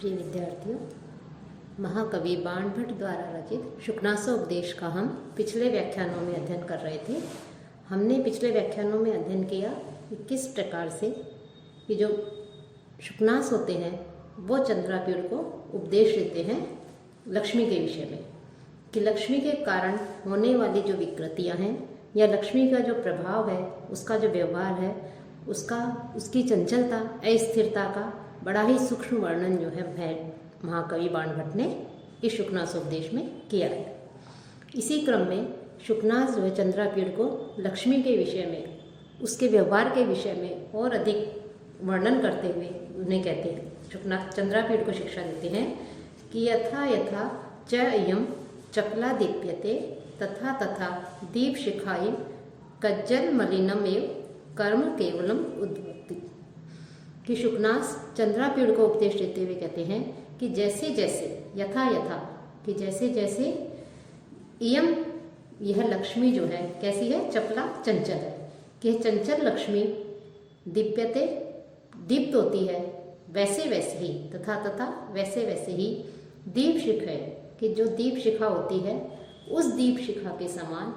प्रिय विद्यार्थियों, महाकवि बाणभट्ट द्वारा रचित शुकनासोपदेश का हम पिछले व्याख्यानों में अध्ययन कर रहे थे। हमने पिछले व्याख्यानों में अध्ययन किया कि किस प्रकार से कि जो शुकनास होते हैं वो चंद्रापीड़ को उपदेश देते हैं लक्ष्मी के विषय में, कि लक्ष्मी के कारण होने वाली जो विकृतियां हैं या लक्ष्मी का जो प्रभाव है, उसका जो व्यवहार है, उसकी चंचलता, अस्थिरता का बड़ा ही सूक्ष्म वर्णन जो है महाकवि बाणभट्ट ने इस शुकनासोपदेश में किया है। इसी क्रम में शुकनास जो है चंद्रापीड़ को लक्ष्मी के विषय में, उसके व्यवहार के विषय में और अधिक वर्णन करते हुए उन्हें कहते हैं, शुकनास चंद्रापीड़ को शिक्षा देते हैं कि यथा यथा च अयम चपला दीप्यते तथा तथा दीप शिखाई कज्जल मलिनम एव कर्म केवलम उद्भवति। कि शुकनास चंद्रापीड़ को उपदेश देते हुए कहते हैं कि जैसे जैसे यथा यथा, कि जैसे जैसे इयम, यह लक्ष्मी जो है कैसी है, चपला चंचल है, कि चंचल लक्ष्मी दीप्यते, दीप्त होती है, वैसे वैसे ही तथा तथा वैसे वैसे ही दीप शिखा है, कि जो दीप शिखा होती है उस दीप शिखा के समान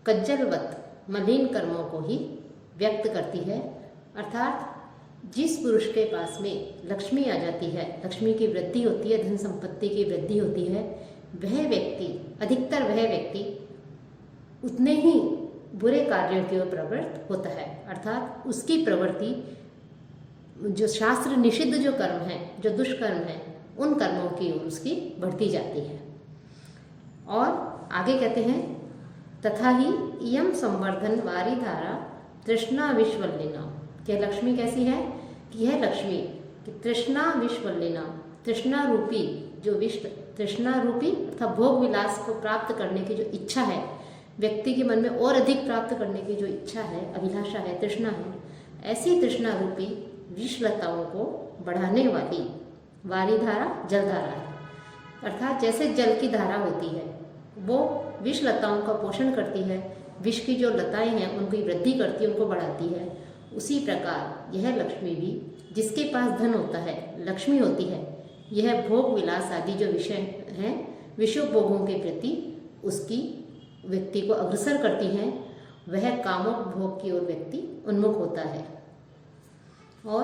कज्जलवत मलिन कर्मों को ही व्यक्त करती है। अर्थात जिस पुरुष के पास में लक्ष्मी आ जाती है, लक्ष्मी की वृद्धि होती है, धन संपत्ति की वृद्धि होती है, वह व्यक्ति, अधिकतर वह व्यक्ति उतने ही बुरे कार्यों की ओर प्रवृत्त होता है। अर्थात उसकी प्रवृत्ति जो शास्त्र निषिद्ध जो कर्म है, जो दुष्कर्म है, उन कर्मों की ओर उसकी बढ़ती जाती है। और आगे कहते हैं तथा ही इयम संवर्धन वारी धारा तृष्णा विश्वलिना, कि लक्ष्मी कैसी है, कि यह लक्ष्मी कि तृष्णा विश्वलिना, तृष्णा रूपी जो विश्व, तृष्णा रूपी अर्थात भोग विलास को प्राप्त करने की जो इच्छा है, व्यक्ति के मन में और अधिक प्राप्त करने की जो इच्छा है, अभिलाषा है, तृष्णा है, ऐसी तृष्णा रूपी विषलताओं को बढ़ाने वाली वारी धारा जलधारा है। अर्थात जैसे जल की धारा होती है वो विषलताओं का पोषण करती है, विष की जो लताएं हैं उनकी वृद्धि करती है, उनको बढ़ाती है, उसी प्रकार यह लक्ष्मी भी, जिसके पास धन होता है, लक्ष्मी होती है, यह भोग विलास आदि जो विषय हैं, विषय भोगों के प्रति उसकी व्यक्ति को अग्रसर करती हैं, वह कामोक भोग की ओर व्यक्ति उन्मुख होता है। और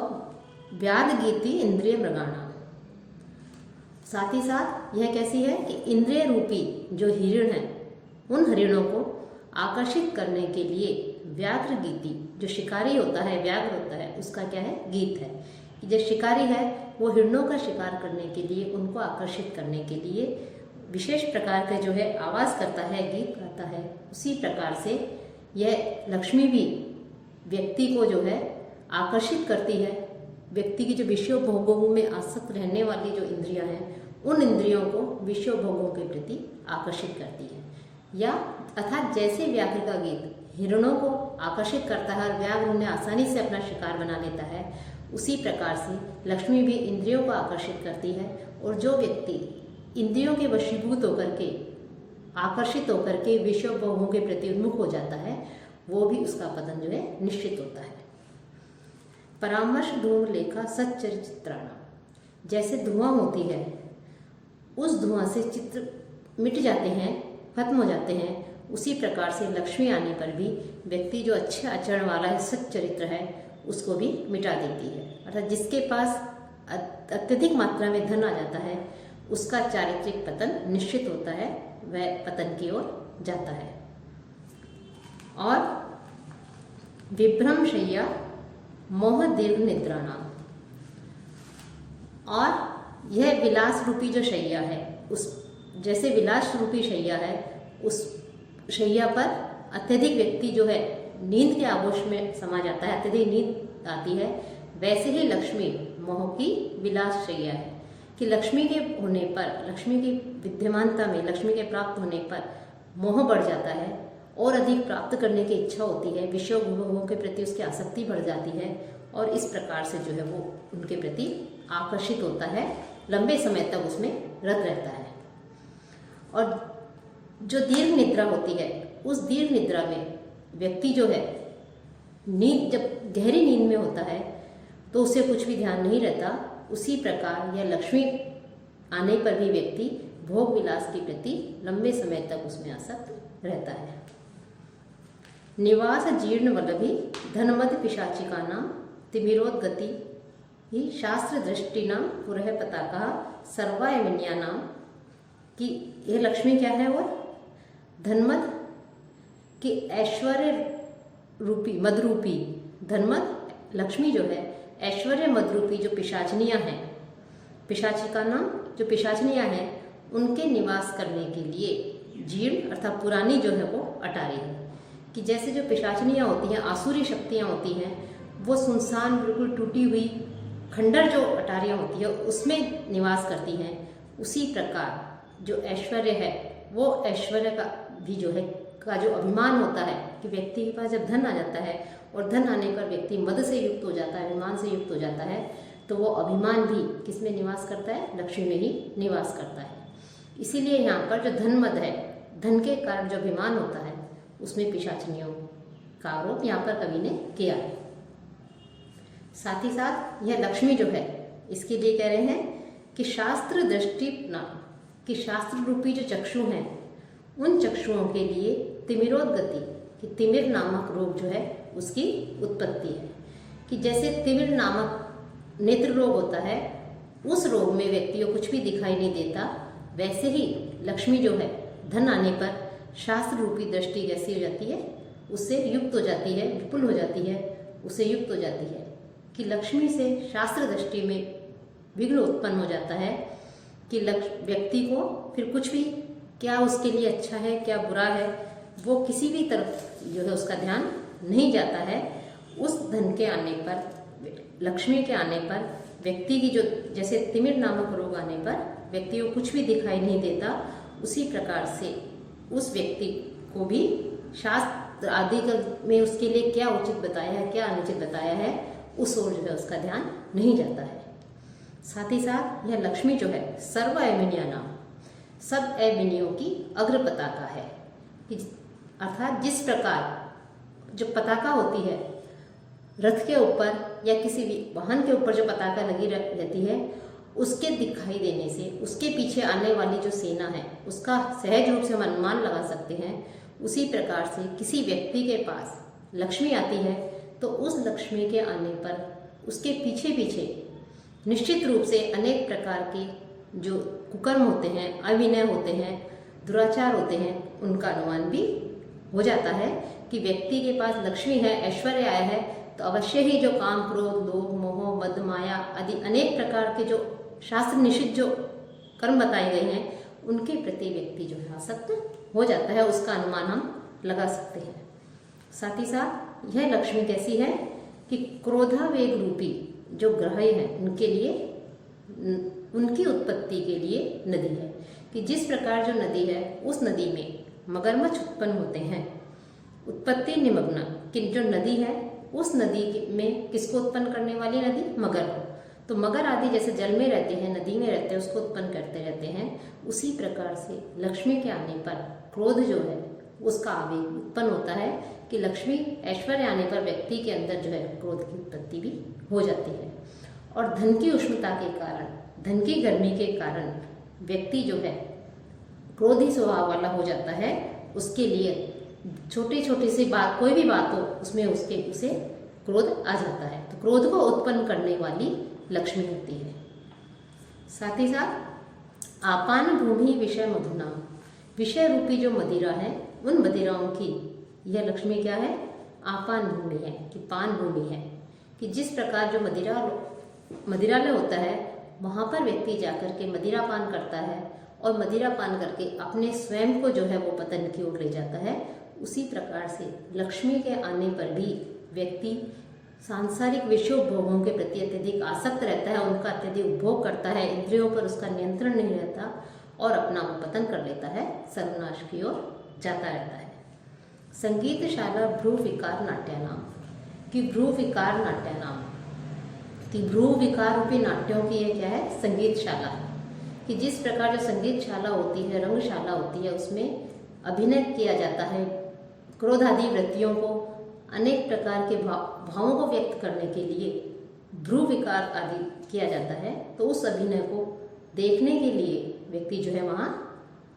व्याध गीति इंद्रिय मृगाणा, साथ ही साथ यह कैसी है कि इंद्रिय रूपी जो हिरण है, उन हरिणों को आकर्षित करने के लिए व्याघ्र गीति, जो शिकारी होता है, व्याघ्र होता है, उसका क्या है, गीत है, कि जो शिकारी है वो हिरणों का शिकार करने के लिए, उनको आकर्षित करने के लिए विशेष प्रकार का जो है आवाज़ करता है, गीत गाता है। उसी प्रकार से यह लक्ष्मी भी व्यक्ति को जो है आकर्षित करती है, व्यक्ति की जो विषय भोगों में आसक्त रहने वाली जो इंद्रियां हैं, उन इंद्रियों को विषय भोगों के प्रति आकर्षित करती है। या अर्थात जैसे व्याघ्र का गीत हिरणों को आकर्षित करता है और व्याघ्र उन्हें आसानी से अपना शिकार बना लेता है, उसी प्रकार से लक्ष्मी भी इंद्रियों को आकर्षित करती है। और जो व्यक्ति इंद्रियों के वशीभूत होकर के, आकर्षित होकर के विषय भोगों के प्रति उन्मुख हो जाता है, वो भी उसका पतन जो है निश्चित होता है। परामर्श धूम लेखा सच्चरित्राणा, जैसे धुआं होती है, उस धुआं से चित्र मिट जाते हैं, खत्म हो जाते हैं, उसी प्रकार से लक्ष्मी आने पर भी व्यक्ति जो अच्छे आचरण वाला है, सच्चरित्र है, उसको भी मिटा देती है। अर्थात जिसके पास अत्यधिक मात्रा में धन आ जाता है, उसका चारित्रिक पतन निश्चित होता है, वह पतन की ओर जाता है। और विभ्रम शैया मोह दीर्घ निद्राणा, और यह विलास रूपी जो शैया है, उस जैसे विलास रूपी शैया है, उस शैया पर अत्यधिक व्यक्ति जो है नींद के आगोश में समा जाता है, अत्यधिक नींद आती है, वैसे ही लक्ष्मी मोह की विलास शैया है, कि लक्ष्मी के होने पर, लक्ष्मी की विद्यमानता में, लक्ष्मी के प्राप्त होने पर मोह बढ़ जाता है और अधिक प्राप्त करने की इच्छा होती है, विषय भोगों के प्रति उसकी आसक्ति बढ़ जाती है, और इस प्रकार से जो है वो उनके प्रति आकर्षित होता है, लंबे समय तक उसमें रत रहता है। और जो दीर्घ निद्रा होती है, उस दीर्घ निद्रा में व्यक्ति जो है नींद, जब गहरी नींद में होता है तो उसे कुछ भी ध्यान नहीं रहता, उसी प्रकार यह लक्ष्मी आने पर भी व्यक्ति भोग विलास के प्रति लंबे समय तक उसमें आसक्त रहता है। निवास जीर्ण वल्लभी धनमद पिशाचिका नाम तिमिरोद्गति ही शास्त्र दृष्टिना पुरः पताका सर्वायमिन्या नाम। कि यह लक्ष्मी क्या है? वो धनमद की ऐश्वर्य रूपी मदरूपी धनमद लक्ष्मी जो है ऐश्वर्य मदरूपी जो पिशाचनियाँ हैं, पिशाचिका नाम जो पिशाचनियाँ हैं, उनके निवास करने के लिए जीर्ण अर्थात पुरानी जो है वो अटारी है। कि जैसे जो पिशाचनियाँ होती हैं, आसुरी शक्तियाँ होती हैं, वो सुनसान बिल्कुल टूटी हुई खंडर जो अटारियाँ होती है उसमें निवास करती हैं, उसी प्रकार जो ऐश्वर्य है वो ऐश्वर्य का भी जो है का जो अभिमान होता है कि व्यक्ति के पास जब धन आ जाता है और धन आने पर व्यक्ति मद से युक्त हो जाता है, अभिमान से युक्त हो जाता है, तो वो अभिमान भी किस में निवास करता है? लक्ष्मी में ही निवास करता है। इसीलिए यहाँ पर जो धन मद है, धन के कारण जो अभिमान होता है, उसमें पिशाचनियों का आरोप यहाँ पर कवि ने किया है। साथ ही साथ यह लक्ष्मी जो है इसके लिए कह रहे हैं कि शास्त्र दृष्टि कि शास्त्र रूपी जो चक्षु हैं, उन चक्षुओं के लिए तिमिरोद्गति कि तिमिर नामक रोग जो है उसकी उत्पत्ति है। कि जैसे तिमिर नामक नेत्र रोग होता है, उस रोग में व्यक्ति को कुछ भी दिखाई नहीं देता, वैसे ही लक्ष्मी जो है धन आने पर शास्त्र रूपी दृष्टि कैसी हो जाती है? उससे युक्त हो जाती है, विपुल हो जाती है, उससे युक्त हो जाती है। कि लक्ष्मी से शास्त्र दृष्टि में विघ्न उत्पन्न हो जाता है कि व्यक्ति को फिर कुछ भी क्या उसके लिए अच्छा है क्या बुरा है, वो किसी भी तरफ जो है उसका ध्यान नहीं जाता है। उस धन के आने पर, लक्ष्मी के आने पर व्यक्ति की जो जैसे तिमिर नामक रोग आने पर व्यक्ति को कुछ भी दिखाई नहीं देता, उसी प्रकार से उस व्यक्ति को भी शास्त्र आदि में उसके लिए क्या उचित बताया है क्या अनुचित बताया है, उस ओर जो है उसका ध्यान नहीं जाता है। साथ ही साथ यह लक्ष्मी जो है सर्व अयमिनिया नाम, सब अयमिनियों की अग्र पताका है। अर्थात जिस प्रकार जो पताका होती है रथ के ऊपर या किसी भी वाहन के ऊपर जो पताका लगी रहती है, उसके दिखाई देने से उसके पीछे आने वाली जो सेना है उसका सहज रूप से हम अनुमान लगा सकते हैं। उसी प्रकार से किसी व्यक्ति के पास लक्ष्मी आती है तो उस लक्ष्मी के आने पर उसके पीछे पीछे निश्चित रूप से अनेक प्रकार के जो कुकर्म होते हैं, अविनय होते हैं, दुराचार होते हैं, उनका अनुमान भी हो जाता है। कि व्यक्ति के पास लक्ष्मी है, ऐश्वर्य आया है, तो अवश्य ही जो काम, क्रोध, लोभ, मोह, मद, माया आदि अनेक प्रकार के जो शास्त्र निषिद्ध जो कर्म बताए गए हैं, उनके प्रति व्यक्ति जो है आसक्त हो जाता है, उसका अनुमान हम लगा सकते हैं। साथ ही साथ यह लक्ष्मी कैसी है कि क्रोधावेग रूपी जो ग्रह हैं उनके लिए, उनकी उत्पत्ति के लिए नदी है। कि जिस प्रकार जो नदी है उस नदी में मगरमच्छ उत्पन्न होते हैं, उत्पत्ति निमग्न, कि जो नदी है उस नदी में किसको उत्पन्न करने वाली नदी? मगर को। तो मगर आदि जैसे जल में रहते हैं, नदी में रहते हैं, उसको उत्पन्न करते रहते हैं। उसी प्रकार से लक्ष्मी के आने पर क्रोध जो है उसका आवेग उत्पन्न होता है कि लक्ष्मी ऐश्वर्य आने पर व्यक्ति के अंदर जो है क्रोध की उत्पत्ति भी हो जाती है। और धन की उष्णता के कारण, धन की गर्मी के कारण व्यक्ति जो है क्रोधी स्वभाव वाला हो जाता है। उसके लिए छोटी छोटी सी बात, कोई भी बात हो उसमें उसे क्रोध आ जाता है। तो क्रोध को उत्पन्न करने वाली लक्ष्मी होती है। साथ ही साथ आपान भूमि विषय मधुना, विषय रूपी जो मदिरा है उन मदिराओं की यह लक्ष्मी क्या है? आपान भूमि है, कि पान भूमि है। कि जिस प्रकार जो मदिरालय होता है वहाँ पर व्यक्ति जाकर के मदिरा पान करता है और मदिरा पान करके अपने स्वयं को जो है वो पतन की ओर ले जाता है, उसी प्रकार से लक्ष्मी के आने पर भी व्यक्ति सांसारिक विषयोपभोगों के प्रति अत्यधिक आसक्त रहता है, उनका अत्यधिक उपभोग करता है, इंद्रियों पर उसका नियंत्रण नहीं रहता और अपना पतन कर लेता है, सर्वनाश की ओर जाता रहता है। संगीतशाला भ्रू विकार नाट्यानाम, कि भ्रू विकार नाट्यानाम, कि भ्रू विकार रूपी नाट्यों की ये क्या है? संगीतशाला। कि जिस प्रकार जो संगीतशाला होती है, रंगशाला होती है, उसमें अभिनय किया जाता है, क्रोध आदि वृत्तियों को, अनेक प्रकार के भावों को व्यक्त करने के लिए भ्रू विकार आदि किया जाता है, तो उस अभिनय को देखने के लिए व्यक्ति जो है वहाँ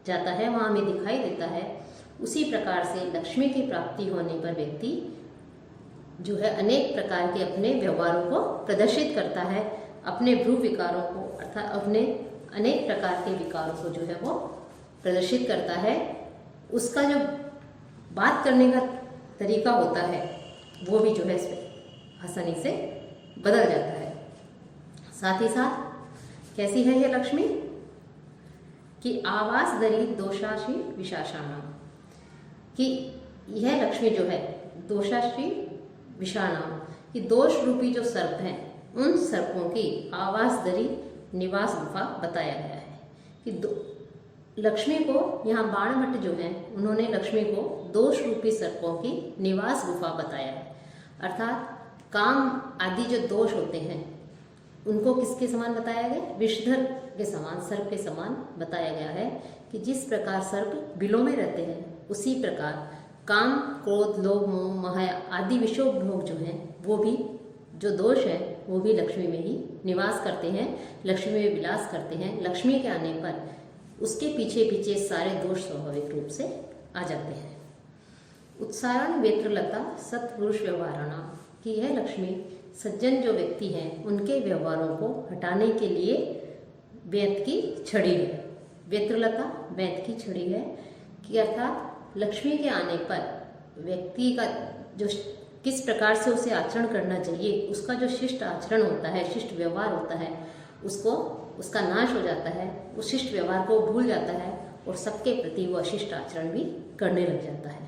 जाता है, वहाँ हमें दिखाई देता है। उसी प्रकार से लक्ष्मी की प्राप्ति होने पर व्यक्ति जो है अनेक प्रकार के अपने व्यवहारों को प्रदर्शित करता है, अपने भ्रू विकारों को अर्थात अपने अनेक प्रकार के विकारों को जो है वो प्रदर्शित करता है। उसका जो बात करने का तरीका होता है वो भी जो है आसानी से बदल जाता है। साथ ही साथ कैसी है यह लक्ष्मी कि आवास दरी दोषाश्री विशाषाणाम, कि यह लक्ष्मी जो है दोषाश्री विषाणाम, कि दोष रूपी जो सर्प हैं उन सर्पों की आवास दरी निवास गुफा बताया गया है। कि लक्ष्मी को यहाँ बाणभट्ट जो हैं उन्होंने लक्ष्मी को दोष रूपी सर्पों की निवास गुफा बताया है। अर्थात काम आदि जो दोष होते हैं उनको किसके समान बताया गया? विषधर के समान, सर्प के समान बताया गया है। कि जिस प्रकार सर्प बिलों में रहते हैं उसी प्रकार काम, क्रोध, लोभ, मोह, माया आदि विषोभ भोग जो हैं वो भी जो दोष है वो भी लक्ष्मी में ही निवास करते हैं, लक्ष्मी में विलास करते हैं। लक्ष्मी के आने पर उसके पीछे पीछे सारे दोष स्वाभाविक रूप से आ जाते हैं। उत्सारण वेत्रलता सत्पुरुष व्यवहारणा, कि यह लक्ष्मी सज्जन जो व्यक्ति हैं उनके व्यवहारों को हटाने के लिए वेत की छड़ी है। वेत्रलता वेत की छड़ी है कि अर्थात लक्ष्मी के आने पर व्यक्ति का जो किस प्रकार से उसे आचरण करना चाहिए, उसका जो शिष्ट आचरण होता है, शिष्ट व्यवहार होता है, उसका नाश हो जाता है। उस शिष्ट व्यवहार को भूल जाता है और सबके प्रति वो अशिष्ट आचरण भी करने लग जाता है।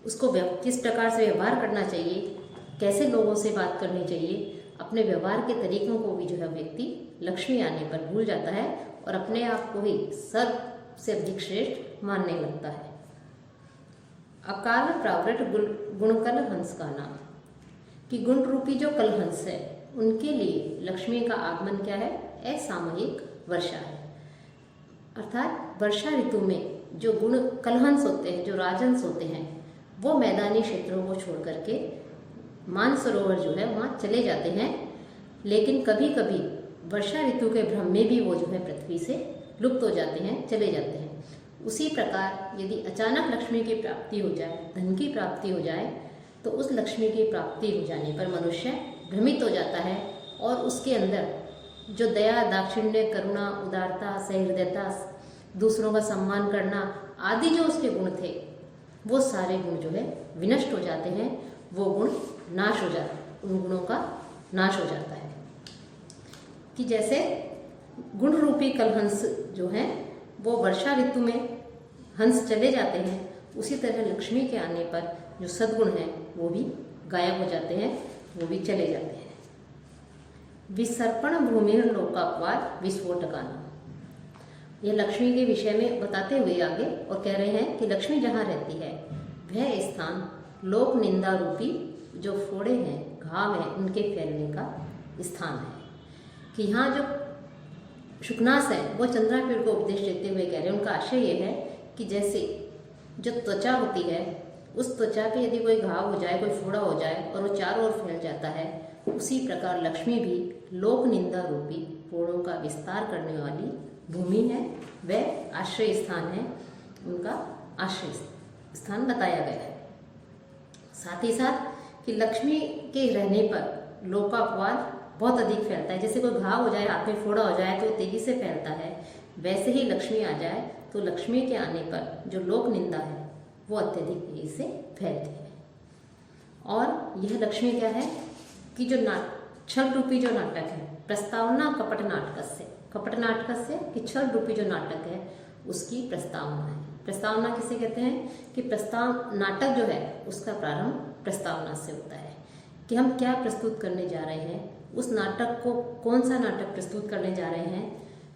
उसको किस प्रकार से व्यवहार करना चाहिए, कैसे लोगों से बात करनी चाहिए, अपने व्यवहार के तरीकों को भी जो है व्यक्ति लक्ष्मी आने पर भूल जाता है और अपने आप को ही सर्व से अधिक श्रेष्ठ मानने लगता है। अकाल प्रावृत गुणकल हंस का नाम, कि गुण रूपी जो कलहंस है उनके लिए लक्ष्मी का आगमन क्या है? असामयिक वर्षा है। अर्थात वर्षा ऋतु में जो गुण कलहंस होते हैं, जो राजहंस होते हैं, वो मैदानी क्षेत्रों को छोड़ करके मानसरोवर जो है वहाँ चले जाते हैं। लेकिन कभी कभी वर्षा ऋतु के भ्रम में भी वो जो है पृथ्वी से लुप्त हो जाते हैं, चले जाते हैं। उसी प्रकार यदि अचानक लक्ष्मी की प्राप्ति हो जाए, धन की प्राप्ति हो जाए, तो उस लक्ष्मी की प्राप्ति हो जाने पर मनुष्य भ्रमित हो जाता है और उसके अंदर जो दया, दाक्षिण्य, करुणा, उदारता, सहृदयता, दूसरों का सम्मान करना आदि जो उसके गुण थे वो सारे गुण जो है विनष्ट हो जाते हैं, वो गुण नाश हो जाते हैं, उन गुणों का नाश हो जाता है। कि जैसे गुण रूपी कलहंस जो हैं वो वर्षा ऋतु में हंस चले जाते हैं, उसी तरह लक्ष्मी के आने पर जो सद्गुण हैं वो भी गायब हो जाते हैं, वो भी चले जाते हैं। विसर्पण भूमिर लोकापवाद विस्फोटकाना, यह लक्ष्मी के विषय में बताते हुए आगे और कह रहे हैं कि लक्ष्मी जहाँ रहती है वह स्थान लोक निंदा रूपी जो फोड़े हैं, घाव हैं, उनके फैलने का स्थान है। कि यहाँ जो शुकनास है वो चंद्रापीड़ को उपदेश देते हुए कह रहे हैं, उनका आशय ये है कि जैसे जो त्वचा होती है उस त्वचा पे यदि कोई घाव हो जाए, कोई फोड़ा हो जाए और वो चारों ओर फैल जाता है, उसी प्रकार लक्ष्मी भी लोक निंदा रूपी फोड़ों का विस्तार करने वाली भूमि है, वह आश्रय स्थान है, उनका आश्रय स्थान बताया गया है। साथ ही साथ कि लक्ष्मी के रहने पर लोकापवाद बहुत अधिक फैलता है। जैसे कोई घाव हो जाए, हाथ में फोड़ा हो जाए तो तेजी से फैलता है, वैसे ही लक्ष्मी आ जाए तो लक्ष्मी के आने पर जो लोक निंदा है वो अत्यधिक तेजी से फैलती है। और यह लक्ष्मी क्या है कि जो छल रूपी जो नाटक है, प्रस्तावना कपट नाटक से कि छल रूपी जो नाटक है उसकी प्रस्तावना है। प्रस्तावना किसे कहते हैं? कि नाटक जो है उसका प्रारंभ प्रस्तावना से होता है कि हम क्या प्रस्तुत करने जा रहे हैं, उस नाटक को कौन सा नाटक प्रस्तुत करने जा रहे हैं,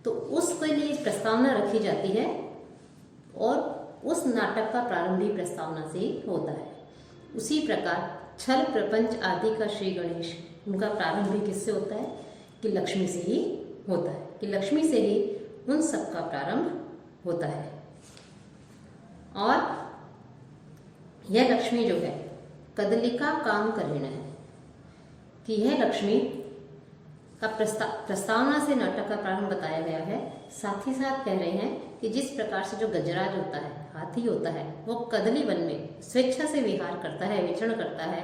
तो उसके लिए प्रस्तावना रखी जाती है और उस नाटक का प्रारंभ भी प्रस्तावना से ही होता है। उसी प्रकार छल प्रपंच आदि का श्री गणेश, उनका प्रारंभ भी किससे होता है? कि लक्ष्मी से ही होता है, कि लक्ष्मी से ही उन सब का प्रारंभ होता है। और यह लक्ष्मी जो है कदलिका काम करेण है, कि यह लक्ष्मी का प्रस्तावना से नाटक का प्रारंभ बताया गया है। साथ ही साथ कह रहे हैं कि जिस प्रकार से जो गजराज होता है, हाथी होता है, वो कदली वन में स्वेच्छा से विहार करता है, विचरण करता है,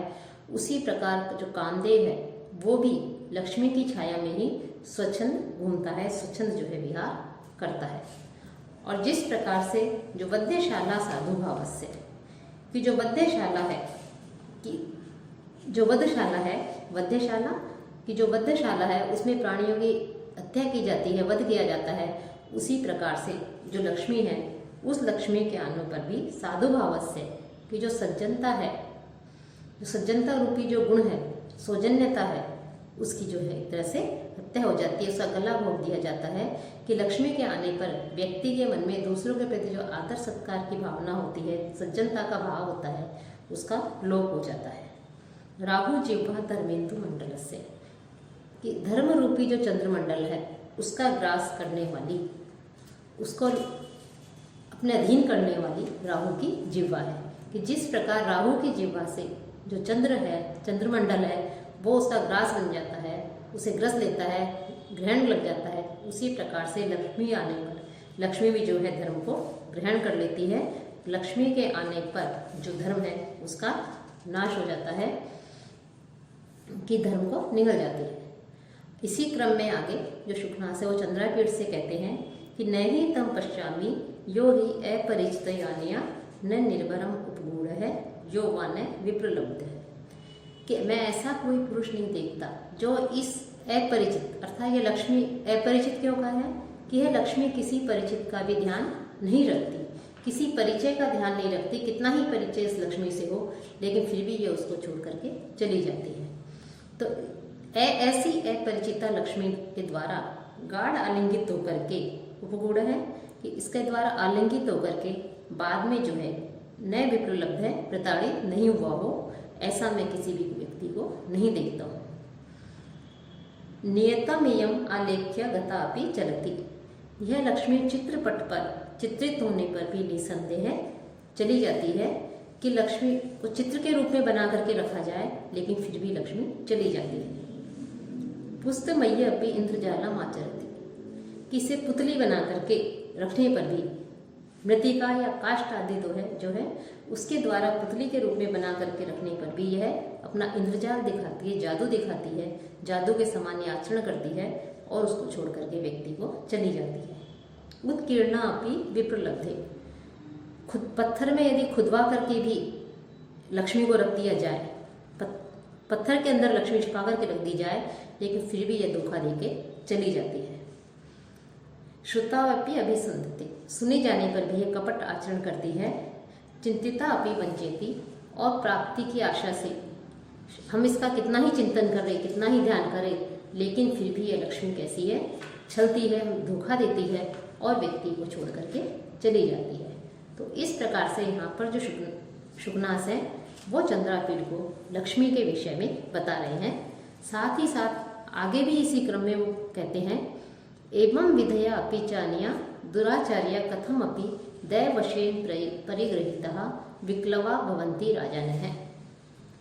उसी प्रकार जो कामदेव है वो भी लक्ष्मी की छाया में ही स्वच्छंद घूमता है, स्वच्छंद जो है विहार करता है। और जिस प्रकार से जो वध्यशाला साधु भावस्य कि जो वध्यशाला है कि जो वधशाला है, वध्यशाला कि जो वध्यशाला है उसमें प्राणियों की हत्या की जाती है, वध किया जाता है, उसी प्रकार से जो लक्ष्मी है उस लक्ष्मी के आने पर भी साधु भावस्य कि जो सज्जनता है, जो सज्जनता रूपी जो गुण है, सौजन्यता है, उसकी जो है एक तरह से हत्या हो जाती है, उसका गला घोंट दिया जाता है कि लक्ष्मी के आने पर व्यक्ति के मन में दूसरों के प्रति जो आदर सत्कार की भावना होती है, सज्जनता का भाव होता है, उसका लोप हो जाता है। राहु जिह्वा धर्मेंदु मंडल से कि धर्म रूपी जो चंद्रमंडल है उसका ग्रास करने वाली, उसको अपने अधीन करने वाली राहु की जिह्वा है कि जिस प्रकार राहु की जिह्वा से जो चंद्र है, चंद्रमंडल है, वो उसका ग्रास बन जाता है, उसे ग्रस लेता है, ग्रहण लग जाता है, उसी प्रकार से लक्ष्मी आने पर लक्ष्मी भी जो है धर्म को ग्रहण कर लेती है। लक्ष्मी के आने पर जो धर्म है उसका नाश हो जाता है कि धर्म को निगल जाती है। इसी क्रम में आगे जो शुकनास है वो चंद्रापीठ से कहते हैं कि न ही तम पश्चामी यो ही अपरिचित यानिया न निर्भरम उपगूढ़ है यो वन विप्रलब्ध है कि मैं ऐसा कोई पुरुष नहीं देखता जो इस अपरिचित, अर्थात ये लक्ष्मी अपरिचित क्यों कहा है कि यह लक्ष्मी किसी परिचित का भी ध्यान नहीं रखती, किसी परिचय का ध्यान नहीं रखती, कितना ही परिचय इस लक्ष्मी से हो लेकिन फिर भी ये उसको छोड़ करके चली जाती है। तो ऐसी अपरिचिता लक्ष्मी के द्वारा गाढ़ आलिंगित होकर के उपगूढ़ है कि इसके द्वारा आलिंगित होकर के बाद में जो है नए विप्रलब्ध है, प्रताड़ित नहीं हुआ हो, ऐसा मैं किसी भी व्यक्ति को नहीं देखता हूँ। नियतमियम आलेख्य गतापि चलती, यह लक्ष्मी चित्रपट पर चित्रित होने पर भी निसंदेह चली जाती है कि लक्ष्मी को चित्र के रूप में बना करके रखा जाए लेकिन फिर भी लक्ष्मी चली जाती है। पुस्तमय्य अपनी इंद्रजालम आचरती कि इसे पुतली बना करके रखने पर भी मृतिका या काष्ठ आदि जो है उसके द्वारा पुतली के रूप में बना करके रखने पर भी यह अपना इंद्रजाल दिखाती है, जादू दिखाती है, जादू के समान आचरण करती है और उसको छोड़ करके व्यक्ति को चली जाती है। उत्कीर्णा अपनी विप्रलब्धे, खुद पत्थर में यदि खुदवा करके भी लक्ष्मी को रख दिया जाए, पत्थर के अंदर लक्ष्मी छुपा करके रख दी जाए लेकिन फिर भी यह धोखा देके चली जाती है। श्रुतावपि अभिसंधते, सुने जाने पर भी यह कपट आचरण करती है। चिंतिता अपि वंचेती, और प्राप्ति की आशा से हम इसका कितना ही चिंतन करें, कितना ही ध्यान करें, लेकिन फिर भी यह लक्ष्मी कैसी है, छलती है, धोखा देती है और व्यक्ति को छोड़ करके चली जाती है। तो इस प्रकार से यहाँ पर जो शुकनास है वो चंद्रापीठ को लक्ष्मी के विषय में बता रहे हैं। साथ ही साथ आगे भी इसी क्रम में वो कहते हैं एवं विधया अपि चानिया दुराचार्य कथम अपि दैवशेन परिगृहीतः विक्लवा भवन्ति राजन है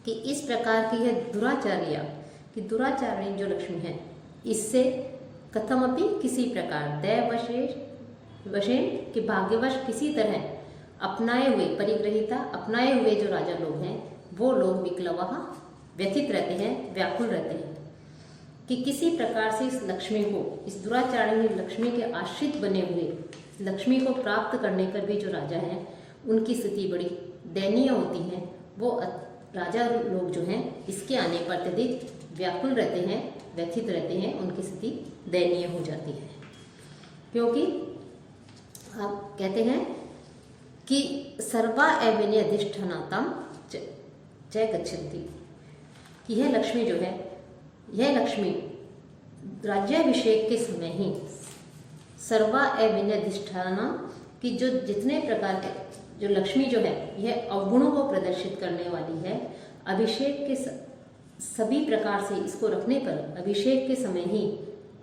कि इस प्रकार की है दुराचार्य कि दुराचार्य जो लक्ष्मी है इससे कथम अपि किसी प्रकार दैवशेन कि भाग्यवश किसी तरह अपनाए हुए परिग्रहिता अपनाए हुए जो राजा लोग हैं वो लोग विक्लवा व्यथित रहते हैं, व्याकुल रहते हैं कि किसी प्रकार से इस लक्ष्मी को, इस दुराचारिणी लक्ष्मी के आश्रित बने हुए लक्ष्मी को प्राप्त करने पर भी जो राजा हैं उनकी स्थिति बड़ी दयनीय होती है। वो राजा लोग जो हैं इसके आने पर अत्यधिक व्याकुल रहते हैं, व्यथित रहते हैं, उनकी स्थिति दयनीय हो जाती है। क्योंकि आप कहते हैं कि सर्वा एवने अधिष्ठानातम जय गच्छन्ति कि यह लक्ष्मी जो है, यह लक्ष्मी राज्याभिषेक के समय ही सर्वा एवने अधिष्ठाना कि जो जितने प्रकार के जो लक्ष्मी जो है यह अवगुणों को प्रदर्शित करने वाली है। अभिषेक के सभी प्रकार से इसको रखने पर अभिषेक के समय ही,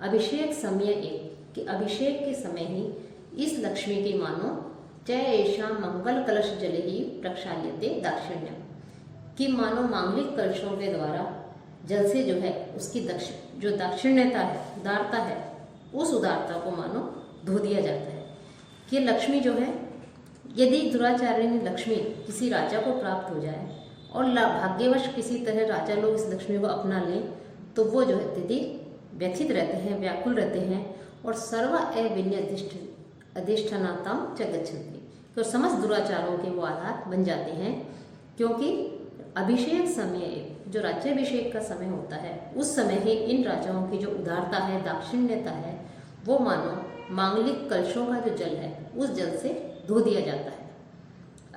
अभिषेक समय एक कि अभिषेक के समय ही इस लक्ष्मी की मानो चैषा मंगल कलश जल ही प्रक्षाल्यते दाक्षिण्यम कि मानो मांगलिक कलशों के द्वारा जल से जो है उसकी जो दाक्षिण्यता है, उदारता है, उस उदारता को मानो धो दिया जाता है कि लक्ष्मी जो है, यदि दुराचारिणी लक्ष्मी किसी राजा को प्राप्त हो जाए और भाग्यवश किसी तरह राजा लोग इस लक्ष्मी को अपना लें तो वो जो है अत्यधिक व्यथित रहते हैं, व्याकुल रहते हैं और सर्व अविन्य अधिष्ठानाताम च गच्छन्ति, तो समस्त दुराचारों के वो आधार बन जाते हैं। क्योंकि अभिषेक समय, जो राज्याभिषेक का समय होता है, उस समय ही इन राजाओं की जो उदारता है, दाक्षिण्यता है, वो मानो मांगलिक कलशों का जो जल है उस जल से धो दिया जाता है।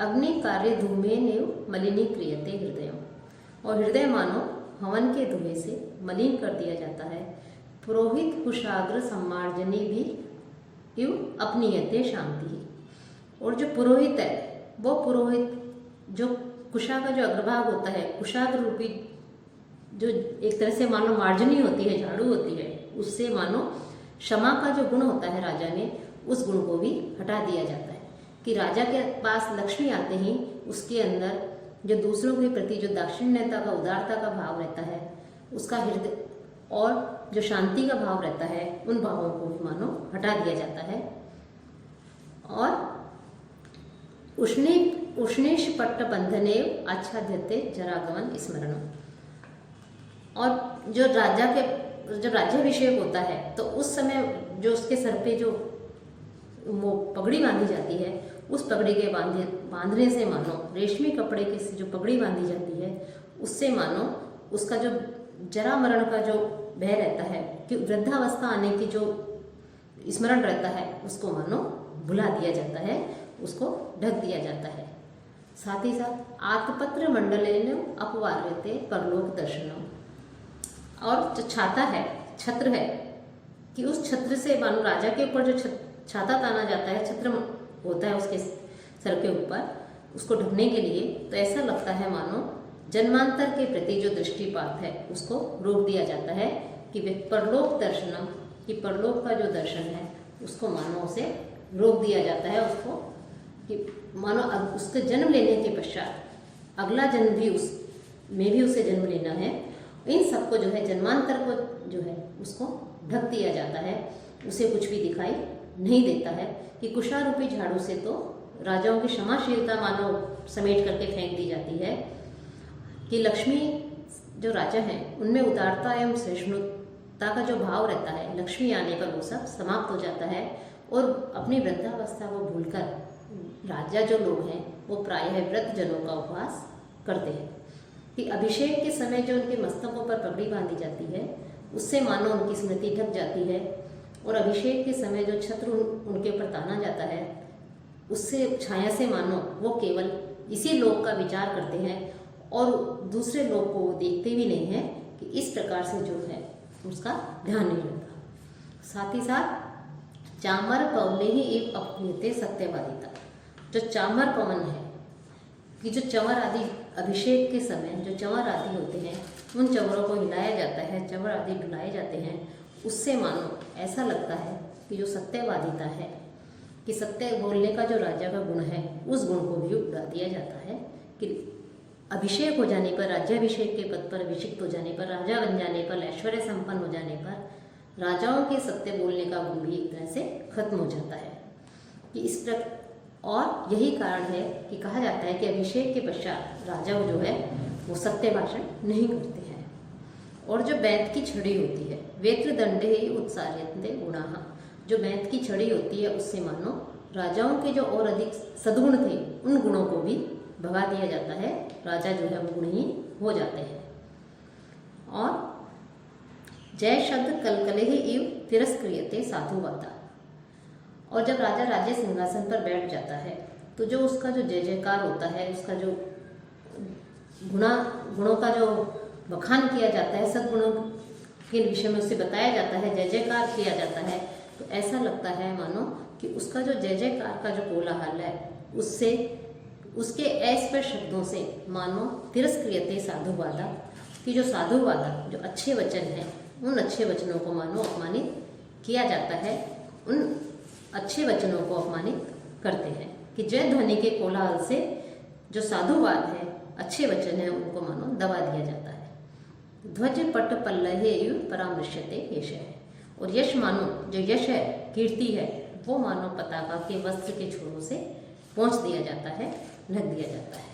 अग्नि कार्य धूमेनेव मलिनी क्रियते हृदय, और हृदय मानो हवन के धुएं से मलिन कर दिया जाता है। पुरोहित कुशाग्र सम्मार्जनी भी इव अपनीयते शांति, और जो पुरोहित है वो पुरोहित जो कुशा का जो अग्रभाग होता है, कुशाग्र रूपी जो एक तरह से मानो मार्जनी होती है, झाड़ू होती है, उससे मानो क्षमा का जो गुण होता है राजा ने, उस गुण को भी हटा दिया जाता है कि राजा के पास लक्ष्मी आते ही उसके अंदर जो दूसरों के प्रति जो दाक्षिण्यता का, उदारता का भाव रहता है, उसका हृदय और जो शांति का भाव रहता है, उन भावों को भी मानो हटा दिया जाता है। और उष्णेश पट्ट बंधनेव आच्छाद्यते जरागमन स्मरण, और जो राजा के जब राज्याभिषेक होता है तो उस समय जो उसके सर पे जो वो पगड़ी बांधी जाती है, उस पगड़ी के बांधने से मानो रेशमी कपड़े के जो पगड़ी बांधी जाती है उससे मानो उसका जो जरा मरण का जो भय रहता है कि वृद्धावस्था आने की जो स्मरण रहता है उसको मानो भुला दिया जाता है, उसको ढक दिया जाता है। साथ ही साथ आत्पत्र मंडलेन अपवार्यते परलोक दर्शनम, और जो छाता है, छत्र है, कि उस छत्र से मानो राजा के ऊपर जो छाता ताना जाता है, छत्र होता है उसके सर के ऊपर, उसको ढकने के लिए, तो ऐसा लगता है मानो जन्मांतर के प्रति जो दृष्टिपात है उसको रोक दिया जाता है कि परलोक दर्शनम, कि परलोक का जो दर्शन है उसको मानो उसे रोक दिया जाता है, उसको कि मानो उसके जन्म लेने के पश्चात अगला जन्म भी में भी उसे जन्म लेना है। इन सबको जो है जन्मांतर को जो है उसको ढक दिया जाता है, उसे कुछ भी दिखाई नहीं देता है कि कुशारूपी झाड़ू से तो राजाओं की क्षमाशीलता मानो समेट करके फेंक दी जाती है कि लक्ष्मी जो राजा हैं उनमें उदारता एवं सहिष्णुता का जो भाव रहता है, लक्ष्मी आने पर वो सब समाप्त हो जाता है और अपनी वृद्धावस्था को भूलकर राजा जो लोग हैं वो प्रायः वृद्ध जनों का उपवास करते हैं कि अभिषेक के समय जो उनके मस्तकों पर पगड़ी बांधी जाती है उससे मानो उनकी स्मृति ढक जाती है, और अभिषेक के समय जो छत्र उनके ऊपर ताना जाता है उससे छाया से मानो वो केवल इसी लोक का विचार करते हैं और दूसरे लोग को वो देखते भी नहीं हैं कि इस प्रकार से जो है उसका ध्यान नहीं रहता। साथ ही साथ चामर पवने ही एक अपनीयते सत्यवादिता, जो चामर पवन है कि जो चंवर आदि अभिषेक के समय जो चंवर आदि होते हैं उन चंवरों को हिलाया जाता है, चंवर आदि डुलाए जाते हैं, उससे मानो ऐसा लगता है कि जो सत्यवादिता है, कि सत्य बोलने का जो राजा का गुण है उस गुण को भी उड़ा दिया जाता है कि अभिषेक हो जाने पर, राज्याभिषेक के पद पर अभिषिक्त हो जाने पर, राजा बन जाने पर, ऐश्वर्य संपन्न हो जाने पर राजाओं के सत्य बोलने का गुण भी एक तरह से खत्म हो जाता है कि इस प्रकार। और यही कारण है कि कहा जाता है कि अभिषेक के पश्चात राजा जो है वो सत्य भाषण नहीं करते हैं। और जो बैंत की छड़ी होती है, वेत्र दंडे ही उत्सार्यते गुणाः, जो बैंत की छड़ी होती है उससे मानो राजाओं के जो और अधिक सद्गुण थे उन गुणों को भी भगा दिया जाता है, राजा जो है वो गुणहीन हो जाते हैं। और जय शब्द कलकले ही इव तिरस्क्रियते साधुवादा, और जब राजा राज्य सिंहासन पर बैठ जाता है तो जो उसका जो जय जयकार होता है, उसका जो गुणों का जो बखान किया जाता है, सद्गुणों के विषय में उसे बताया जाता है, जय जयकार किया जाता है, तो ऐसा लगता है मानो कि उसका जो जय जयकार का जो कोलाहल है उससे, उसके अस्पष्ट शब्दों से मानो तिरस्क्रियते साधुवादा, कि जो साधुवादा जो अच्छे वचन हैं उन अच्छे वचनों को मानो अपमानित किया जाता है, उन अच्छे वचनों को अपमानित करते हैं कि जय ध्वनि के कोलाहल से जो साधुवाद है, अच्छे वचन है, उनको मानो दबा दिया जाता है। ध्वज पट पल्लवेयु परामृश्यते यशः। और यश मानो, जो यश है, कीर्ति है, वो मानो पताका के वस्त्र के छोरों से पोंछ दिया जाता है, ढक दिया जाता है।